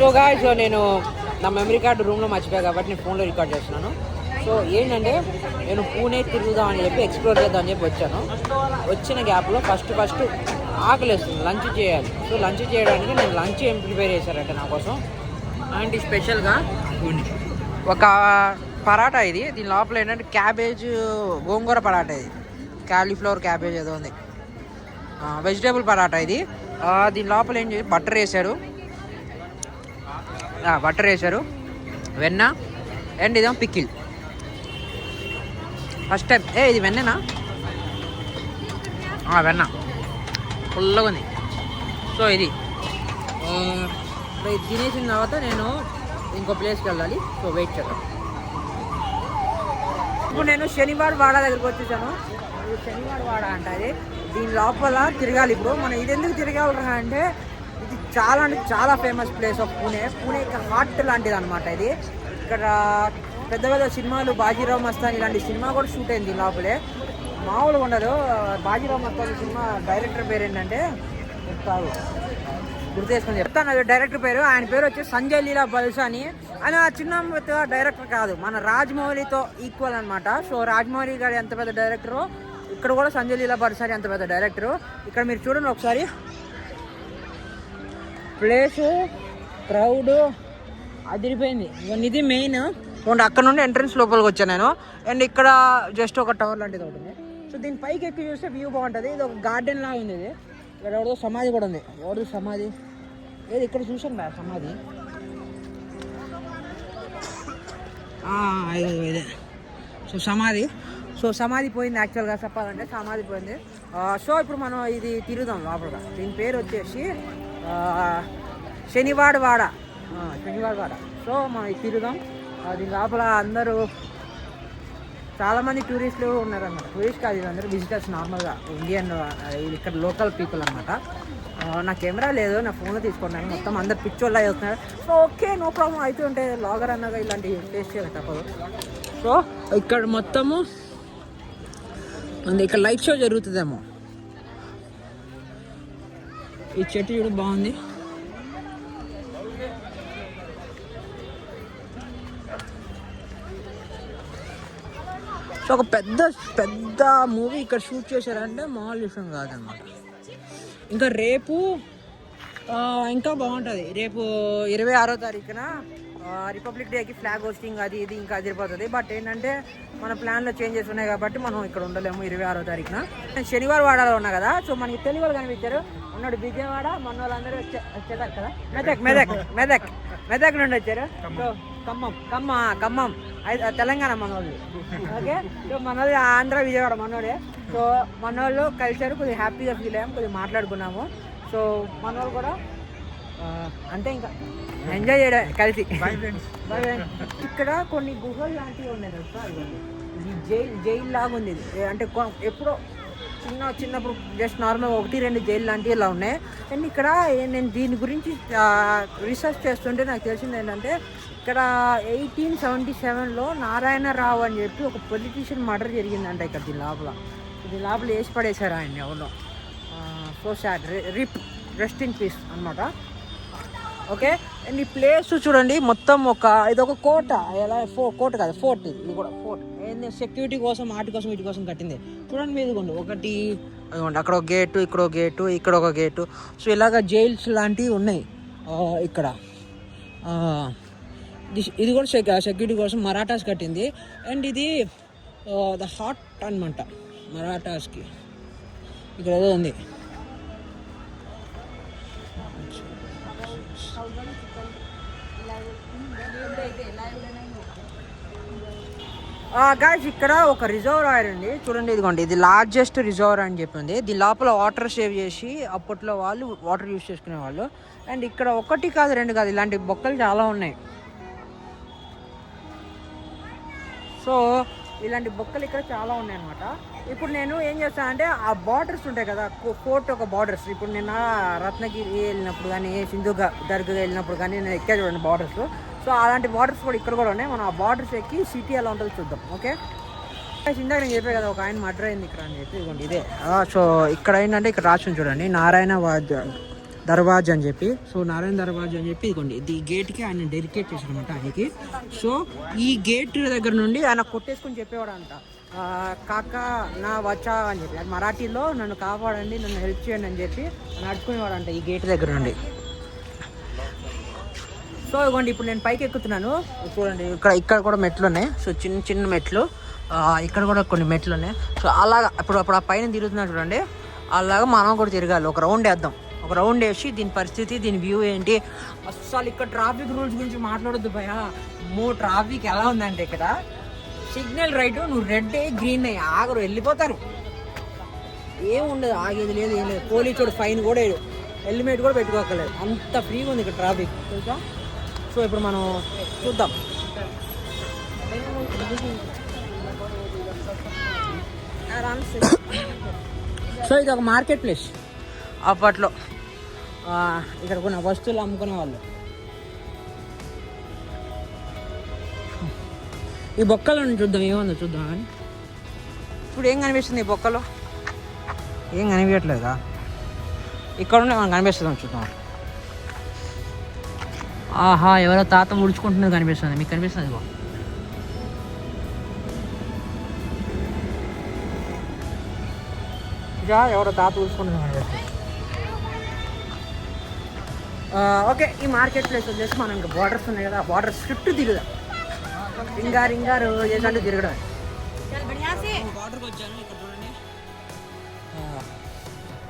So నేను నా memory card రూమ్లో మర్చిపోయాను కాబట్టి నేను ఫోన్లో రికార్డ్ చేస్తున్నాను. సో ఏంటంటే నేను పూణే తిరుగుదాం అని చెప్పి ఎక్స్ప్లోర్ చేద్దాం అని చెప్పి వచ్చాను. వచ్చిన గ్యాప్లో ఫస్ట్ ఆకలిస్తుంది, లంచ్ చేయాలి. సో లంచ్ చేయడానికి నేను లంచ్ ఏం ప్రిపేర్ చేశారంటే నా కోసం అలాంటి స్పెషల్గా ఒక పరాటా. దీని లోపల ఏంటంటే క్యాబేజ్ గోంగూర పరాటా, ఇది క్యాలీఫ్లవర్ క్యాబేజ్ ఏదో ఉంది, వెజిటేబుల్ పరాటా ఇది. దీని లోపల ఏం చేసి బటర్ వేశారు, వెన్న అండ్ ఇదేమో పికిల్. ఫస్ట్ టైం ఇది వెన్ననా? వెన్న ఫుల్గా ఉంది. సో ఇది తినేసిన తర్వాత నేను ఇంకో ప్లేస్కి వెళ్ళాలి. సో వెయిట్ చేద్దాం. ఇప్పుడు నేను శనివారం వాడ దగ్గరికి వచ్చేసాను. ఇది శనివారం వాడ అంట. అది దీని లోపల తిరగాలి. ఇప్పుడు మనం ఇది ఎందుకు తిరగాలి అంటే ఇది చాలా famous place of Pune heart లాంటిది అనమాట. ఇది ఇక్కడ పెద్ద సినిమాలు బాజీరావు మస్తాన్ ఇలాంటి సినిమా కూడా షూట్ అయింది దీని లోపలే. మామూలుగా ఉండదు. బాజీరావు మస్తాన్ సినిమా డైరెక్టర్ పేరు ఏంటంటే గుర్తు చేసుకొని చెప్తాను. డైరెక్టర్ పేరు, ఆయన పేరు వచ్చి సంజయ్ లీలా బల్సాని. ఆయన చిన్న డైరెక్టర్ కాదు, మన రాజమౌళితో ఈక్వల్ అనమాట. సో రాజమౌళి గారు ఎంత పెద్ద డైరెక్టరో ఇక్కడ కూడా సంజయ్ లీలా బల్సాని అంత పెద్ద డైరెక్టరు. ఇక్కడ మీరు చూడండి ఒకసారి, ప్లేసు క్రౌడ్ అదిరిపోయింది. ఇది మెయిన్. అక్కడ నుండి ఎంట్రన్స్ లోపలికి వచ్చాను నేను. అండ్ ఇక్కడ జస్ట్ ఒక టవర్ లాంటిది ఒకటి ఉంది. సో దీని పైకి ఎక్కి చూస్తే వ్యూ బాగుంటుంది. ఇది ఒక గార్డెన్ లాగా ఉంది. ఇది ఇక్కడ ఎవరిదో సమాధి కూడా ఉంది. ఎవరిదో సమాధి ఏది ఇక్కడ చూసాను బా సమాధి. ఇదే సో సమాధి పోయింది. యాక్చువల్గా చెప్పాలంటే సమాధి పోయింది. సో ఇప్పుడు మనం ఇది తిరుగుదాం లోపలగా. దీని పేరు వచ్చేసి శనివాడ వాడ. సో మనం ఇది తిరుగుదాం. దీని లోపల అందరూ చాలామంది టూరిస్టులు ఉన్నారన్నమాట. టూరిస్ట్ కాదు, అందరూ విజిటర్స్, నార్మల్గా ఇండియన్ ఇక్కడ లోకల్ పీపుల్ అనమాట. నా కెమెరా లేదు, నా ఫోన్లో తీసుకున్నాను. మొత్తం అందరు పిక్చర్లా వేస్తున్నారు. So okay, no problem. అయితే ఉంటే లాగర్ అన్నగా ఇలాంటివి టేస్ట్ చేయాలి తప్పదు. సో ఇక్కడ మొత్తము ఇక్కడ లైట్ షో జరుగుతుందేమో. ఈ చెట్టు చూడ బాగుంది. సో ఒక పెద్ద మూవీ ఇక్కడ షూట్ చేశారంటే మామూలు విషయం కాదనమాట. ఇంకా రేపు ఇంకా బాగుంటుంది. రేపు 26వ తారీఖున రిపబ్లిక్ డేకి ఫ్లాగ్ హోస్టింగ్ అది ఇది ఇంకా అదిరిపోతుంది. బట్ ఏంటంటే మన ప్లాన్లో చేంజెస్ ఉన్నాయి కాబట్టి మనం ఇక్కడ ఉండలేము 26వ తారీఖున. నేను శనివారం వాడాలో ఉన్నా కదా. సో మనకి తెలుగు వాళ్ళు కనిపించారు. ఉన్నాడు విజయవాడ, మన వాళ్ళందరూ వచ్చారు కదా, మెదక్ నుండి వచ్చారు. సో ఖమ్మం తెలంగాణ మనోళ్ళు. ఓకే, సో మనోళ్ళు ఆంధ్ర విజయవాడ మనోడే. సో మనోళ్ళు కలిసారు, కొద్దిగా హ్యాపీగా ఫీల్ అయ్యాము, కొద్దిగా మాట్లాడుకున్నాము. సో మనోళ్ళు కూడా అంతే, ఇంకా ఎంజాయ్ చేయడం కలిసి. ఇక్కడ కొన్ని గుహలు లాంటివి ఉన్నాయి తెలుసా. జైలు లాగా ఉంది. అంటే ఎప్పుడో చిన్నప్పుడు జస్ట్ నార్మల్ 1-2 జైలు లాంటివి ఇలా ఉన్నాయి. అండ్ ఇక్కడ నేను దీని గురించి రీసెర్చ్ చేస్తుంటే నాకు తెలిసింది ఏంటంటే ఇక్కడ 1877లో నారాయణరావు అని చెప్పి ఒక పొలిటీషియన్ మర్డర్ జరిగిందంట ఇక్కడ. దీని లోపల వేసి పడేశారు ఆయన ఎవరో. So sad, rest in peace అనమాట. ఓకే, అండ్ ఈ ప్లేస్ చూడండి మొత్తం ఇదొక కోట. ఎలా కోట కాదు, ఫోర్ట్. ఇది కూడా ఫోర్ట్. ఏంది సెక్యూరిటీ కోసం, వీటి కోసం కట్టింది. చూడండి మీరు ఒకటి అదిగోండి, అక్కడ ఒక గేటు, ఇక్కడ ఒక గేటు, ఇక్కడ ఒక గేటు. సో ఇలాగ జైల్స్ లాంటివి ఉన్నాయి ఇక్కడ. ఇది కూడా సెక్యూరిటీ కోసం మరాఠాస్ కట్టింది. అండ్ ఇది ద హార్ట్ అనమాట మరాఠాస్కి. ఇక్కడ ఏదో ఉంది. గాయ్స్ ఇక్కడ ఒక రిజర్వాయర్ ఉంది చూడండి. ఇదిగోండి, ఇది లార్జెస్ట్ రిజర్వాయర్ అని చెప్పింది. దీని లోపల వాటర్ సేవ్ చేసి అప్పట్లో వాళ్ళు వాటర్ యూజ్ చేసుకునే వాళ్ళు. అండ్ ఇక్కడ 1 కాదు 2 కాదు, ఇలాంటి బొక్కలు చాలా ఉన్నాయి. సో ఇలాంటి బొక్కలు ఇక్కడ చాలా ఉన్నాయి అనమాట. ఇప్పుడు నేను ఏం చేస్తాను అంటే ఆ బార్డర్స్ ఉంటాయి కదా, ఫోర్ట్ ఒక బార్డర్స్. ఇప్పుడు నేను రత్నగిరి వెళ్ళినప్పుడు కానీ, సింధు దర్గా వెళ్ళినప్పుడు కానీ నేను ఎక్కా చూడండి బార్డర్స్. సో అలాంటి బార్డర్స్ కూడా ఇక్కడ కూడా ఉన్నాయి. మనం ఆ బార్డర్స్ ఎక్కి సిటీ ఎలా ఉంటుందో చూద్దాం. ఓకే, ఇందాక నేను చెప్పాను కదా ఒక ఆయన మర్డర్ అయింది ఇక్కడ అని చెప్పి. ఇదిగోండి ఇదే. సో ఇక్కడ ఏంటంటే ఇక్కడ రాసి చూడండి, నారాయణ దర్వాజా అని చెప్పి. సో నారాయణ దర్వాజా అని చెప్పి ఇదిగోండి, ఈ గేట్కి ఆయన డెడికేట్ చేశారనమాట ఆయనకి. సో ఈ గేట్ దగ్గర నుండి ఆయన కొట్టేసుకుని చెప్పేవాడు అంట, కాక నా వచ్చా అని చెప్పి, అది మరాఠీలో నన్ను కాపాడండి, నన్ను హెల్ప్ చేయండి అని చెప్పి నడుచుకునేవాడు అంట ఈ గేట్ దగ్గర నుండి. సో ఇదిగోండి ఇప్పుడు నేను పైకి ఎక్కుతున్నాను, చూడండి ఇక్కడ కూడా మెట్లు ఉన్నాయి. సో చిన్న చిన్న మెట్లు, ఇక్కడ కూడా కొన్ని మెట్లు ఉన్నాయి. సో అలాగా అప్పుడు ఆ పైన తిరుగుతున్నాడు చూడండి, అలాగా మనం కూడా తిరగాలి. ఒక రౌండ్ వేద్దాం, ఒక రౌండ్ వేసి దీని పరిస్థితి, దీని వ్యూ ఏంటి. అస్సలు ఇక్కడ ట్రాఫిక్ రూల్స్ గురించి మాట్లాడొద్దు భయ. ట్రాఫిక్ ఎలా ఉందంటే ఇక్కడ సిగ్నల్ రైట్, నువ్వు రెడ్ గ్రీన్ అయ్యి ఆగరు, వెళ్ళిపోతారు, ఏముండదు, ఆగేది లేదు, ఏం లేదు. పోలీసుడు ఫైన్ కూడా వేయడు, హెల్మెట్ కూడా పెట్టుకోకలేదు, అంత ఫ్రీగా ఉంది ఇక్కడ ట్రాఫిక్ తెలుసా. సో ఇప్పుడు మనం చూద్దాం. సో ఇది ఒక మార్కెట్ ప్లేస్ అప్పట్లో, ఇక్కడ కొన్ని వస్తువులు అమ్ముకునే వాళ్ళు. ఈ బొక్కలో చూద్దాం ఏముందో చూద్దాం. కానీ ఇప్పుడు ఏం కనిపిస్తుంది ఈ బొక్కలో, ఏం కనిపించట్లేదా? ఇక్కడ ఉండే మనకు కనిపిస్తుంది, చూద్దాం. ఆహా, ఎవరో తాత ముడుచుకుంటున్నది కనిపిస్తుంది, మీకు కనిపిస్తుంది ఇగో. ఎవరో తాత ఊడ్చుకుంటుంది కనిపిస్తుంది. ఓకే, ఈ మార్కెట్ ప్లేస్ వచ్చేసి మనం ఇంకా బార్డర్స్ ఉన్నాయి కదా, ఆ బార్డర్స్ చుట్టూ తిరుగుదాం. రింగారు చేసినట్టు తిరగడం. బార్డర్కి వచ్చాను, ఇక్కడ చూడండి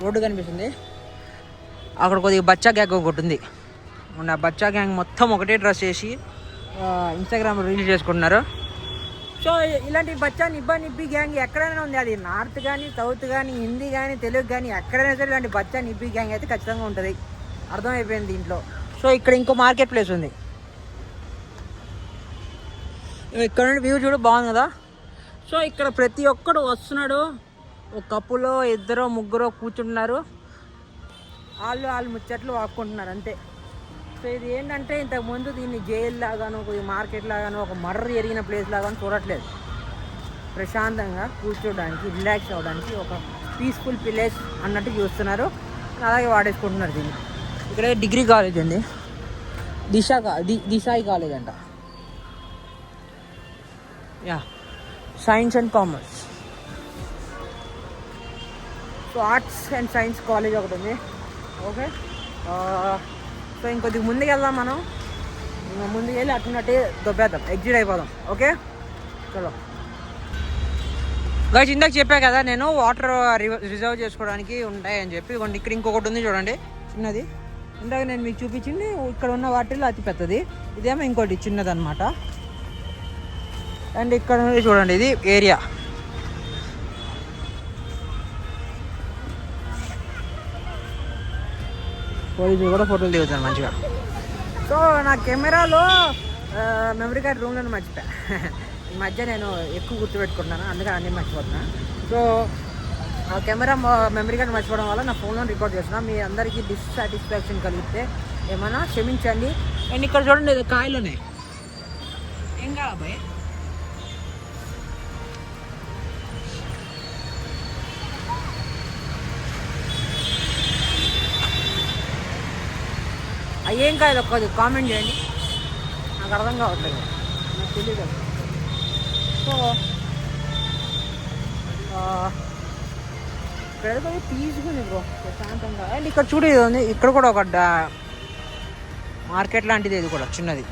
రోడ్డు కనిపిస్తుంది. అక్కడ కొద్దిగా బచ్చా గ్యాంగ్ ఒకటి ఉంది. ఆ బచ్చా గ్యాంగ్ మొత్తం ఒకటే డ్రెస్ వేసి ఇన్స్టాగ్రామ్లో రీల్స్ చేసుకుంటున్నారు. సో ఇలాంటి బచ్చా నిబ్బి గ్యాంగ్ ఎక్కడైనా ఉంది, అది నార్త్ కానీ సౌత్ కానీ హిందీ కానీ తెలుగు కానీ ఎక్కడైనా సరే ఇలాంటి బచ్చా నిబ్బి గ్యాంగ్ అయితే ఖచ్చితంగా ఉంటుంది, అర్థమైపోయింది దీంట్లో. సో ఇక్కడ ఇంకో మార్కెట్ ప్లేస్ ఉంది, ఇక్కడ నుండి వ్యూ చూడు, బాగుంది కదా. సో ఇక్కడ ప్రతి ఒక్కడు వస్తున్నాడు, ఒక కప్పులో ఇద్దరు ముగ్గురు కూర్చుంటున్నారు, వాళ్ళు ముచ్చట్లు వాక్కుంటున్నారు అంతే. సో ఇది ఏంటంటే ఇంతకుముందు దీన్ని జైలు లాగాను, కొద్దిగా మార్కెట్ లాగాను, ఒక మర్డర్ జరిగిన ప్లేస్ లాగాను చూడట్లేదు. ప్రశాంతంగా కూర్చోడానికి, రిలాక్స్ అవ్వడానికి ఒక పీస్ఫుల్ ప్లేస్ అన్నట్టు చూస్తున్నారు, అలాగే వాడేసుకుంటున్నారు దీన్ని. ఇక్కడ డిగ్రీ కాలేజ్ ఉంది, దిశాయి కాలేజ్ అంట. Yeah, science and commerce. So arts and science college ఒకటి ఉంది. ఓకే, సో ఇంకొద్దిగా ముందుకు వెళ్దాం మనం, ముందుకు వెళ్ళి అట్టున్నట్టే దొబ్బేద్దాం, ఎగ్జిట్ అయిపోదాం. ఓకే చలో గైస్, ఇందాక చెప్పా కదా నేను వాటర్ రిజర్వ్ చేసుకోవడానికి ఉంటాయని చెప్పి. ఇక్కడ ఇంకొకటి ఉంది చూడండి, చిన్నది. ఇందాక నేను మీకు చూపించింది ఇక్కడ ఉన్న వాటిల్లో అతి పెద్దది, ఇదేమో ఇంకోటి చిన్నది అనమాట. అండ్ ఇక్కడ నుండి చూడండి, ఇది ఏరియా. పోలీసులు కూడా ఫోటోలు దిగుతాను మంచిగా. సో నా కెమెరాలో మెమరీ కార్డ్ రూమ్లో మర్చిపోయా. ఈ మధ్య నేను ఎక్కువ గుర్తుపెట్టుకుంటున్నాను, అందుకని అన్నీ మర్చిపోతున్నాను. సో ఆ కెమెరా మెమరీ కార్డ్ మర్చిపోవడం వల్ల నా ఫోన్లో రికార్డ్ చేస్తున్నాను. మీ అందరికీ డిస్సాటిస్ఫాక్షన్ కలిగితే ఏమన్నా క్షమించండి. అండ్ ఇక్కడ చూడండి, కాయలు ఉన్నాయి, ఏం కాదు అబ్బాయి. ఏం కాయలు ఒక్కది కామెంట్ చేయండి, నాకు అర్థం కావట్లేదు, నాకు తెలియదు. సో ఇక్కడ ఏదో పీస్గా బ్రో, ప్రశాంతంగా. అండ్ ఇక్కడ చూడు, ఇది ఉంది, ఇక్కడ కూడా ఒక మార్కెట్ లాంటిది, ఇది కూడా చిన్నది.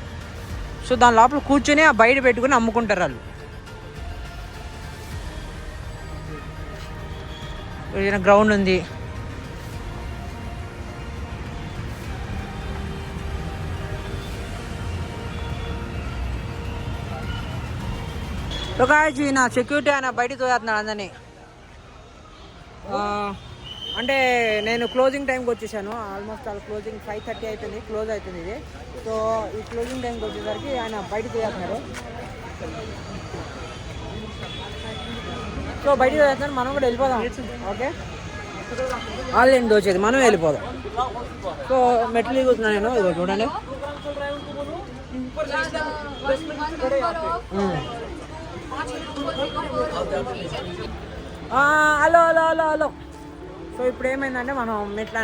సో దాని లోపల కూర్చొని ఆ బయట పెట్టుకుని అమ్ముకుంటారు వాళ్ళు. ఏదైనా గ్రౌండ్ ఉంది. ఒక నా సెక్యూరిటీ ఆయన బయటకు తోస్తున్నాడు అందరినీ. అంటే నేను క్లోజింగ్ టైంకి వచ్చేసాను, ఆల్మోస్ట్ ఆల్ క్లోజింగ్ 5:30 అయిపోయింది, క్లోజ్ అవుతుంది ఇది. సో ఈ క్లోజింగ్ టైంకి వచ్చేసరికి ఆయన బయటకు తోస్తున్నాడు. సో బయటకు తోస్తున్నాడు, మనం కూడా వెళ్ళిపోదాం. ఓకే, వాళ్ళు ఏంటి వచ్చేది, మనం వెళ్ళిపోదాం. సో మెట్లు దిగుతున్నాను నేను, ఇదిగో చూడండి. Hello hello hello hello. So so ఇప్పుడు ఏమైందంటే మనం మెట్లా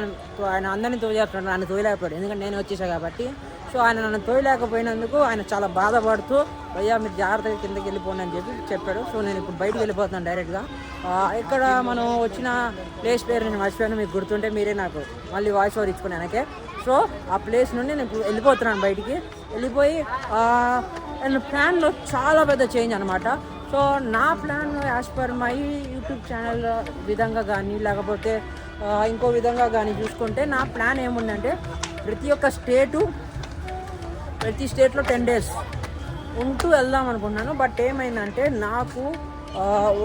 ఆయన అందరినీ తోచేస్తున్నాడు, ఆయన తోయలేకపోయాడు ఎందుకంటే నేను వచ్చేసా కాబట్టి. సో ఆయన నన్ను తోయలేకపోయినందుకు ఆయన చాలా బాధపడుతూ భయ్యా మీరు జాగ్రత్తగా కిందకి వెళ్ళిపోండి అని చెప్పాడు. సో నేను ఇప్పుడు బయటికి వెళ్ళిపోతున్నాను డైరెక్ట్గా. ఇక్కడ మనం వచ్చిన ప్లేస్ పేరు నేను మర్చిపోయాను, మీకు గుర్తుంటే మీరే నాకు మళ్ళీ వాయిస్ ఓవర్ ఇచ్చుకుని వెనకే. సో ఆ ప్లేస్ నుండి నేను ఇప్పుడు వెళ్ళిపోతున్నాను బయటికి. వెళ్ళిపోయి నేను ప్లాన్లో చాలా పెద్ద చేంజ్ అనమాట. సో నా plan as per my YouTube channel విధంగా కానీ లేకపోతే ఇంకో విధంగా కానీ చూసుకుంటే నా ప్లాన్ ఏముందంటే ప్రతి స్టేట్లో 10 days ఉంటూ వెళ్దాం అనుకుంటున్నాను. బట్ ఏమైందంటే నాకు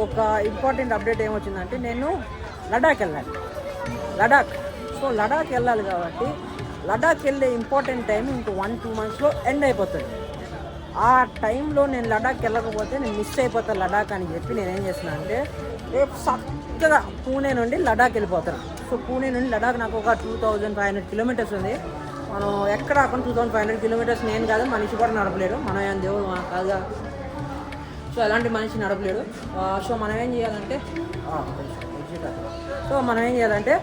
ఒక ఇంపార్టెంట్ అప్డేట్ ఏమొచ్చిందంటే నేను లడాక్ వెళ్ళాలి. సో లడాక్ వెళ్ళాలి కాబట్టి లడాక్ వెళ్ళే ఇంపార్టెంట్ టైం ఇంకో 1-2 monthsలో ఎండ్ అయిపోతుంది. ఆ టైంలో నేను లడాక్ వెళ్ళకపోతే నేను మిస్ అయిపోతాను లడాక్ అని చెప్పి నేనేం చేస్తున్నాను అంటే రేపు చక్కగా పూణే నుండి లడాక్ వెళ్ళిపోతాను. సో పూణే నుండి లడాక్ నాకు ఒక 2500 kilometers ఉంది. మనం ఎక్కడ అక్కడ 2500 kilometers నేను కాదు, మనిషి కూడా నడపలేడు. మనం ఏం దేవుడు కాదుగా, సో ఎలాంటి మనిషి నడపలేడు. సో మనం ఏం చేయాలంటే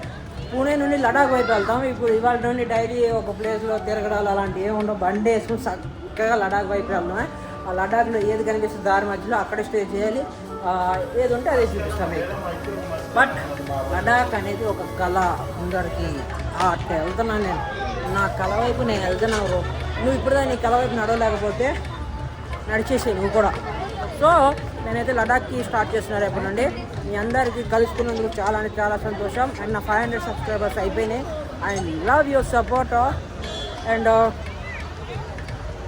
పూణే నుండి లడాక్ వైపు వెళ్తాం. ఇప్పుడు ఇవాళ నుండి డైలీ ఒక ప్లేస్లో తిరగడాలు అలాంటివి ఏమి ఉండవు. బండి వేసుకుని చక్కగా లడాక్ వైపు వెళ్తాం. ఆ లడాక్లో ఏది కనిపిస్తుంది దారి మధ్యలో అక్కడే స్టే చేయాలి, ఏది ఉంటే అదే చూపిస్తాం మీకు. బట్ లడాక్ అనేది ఒక కళ, అందరికీ అట్లా వెళ్తున్నాను నేను. నా కళ వైపు నేను వెళ్తున్నాను. నువ్వు ఇప్పుడు నీ కళ వైపు నడవలేకపోతే నడిచేసే నువ్వు కూడా. సో నేనైతే లడాక్కి స్టార్ట్ చేస్తున్నాను రేపటి నుండి. మీ అందరికీ కలుసుకున్నందుకు చాలా అంటే చాలా సంతోషం. అండ్ నా 500 subscribers అయిపోయినాయి. I love your support and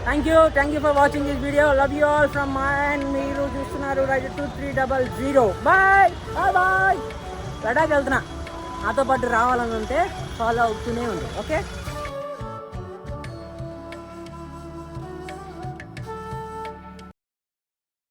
thank you for watching this video. Love you all from my and మీరు చూస్తున్నారు రైడర్ 2300. బాయ్. లడాక్ వెళ్తున్నా, నాతో పాటు రావాలని ఉంటే ఫాలో అవుతూనే ఉంది. ఓకే.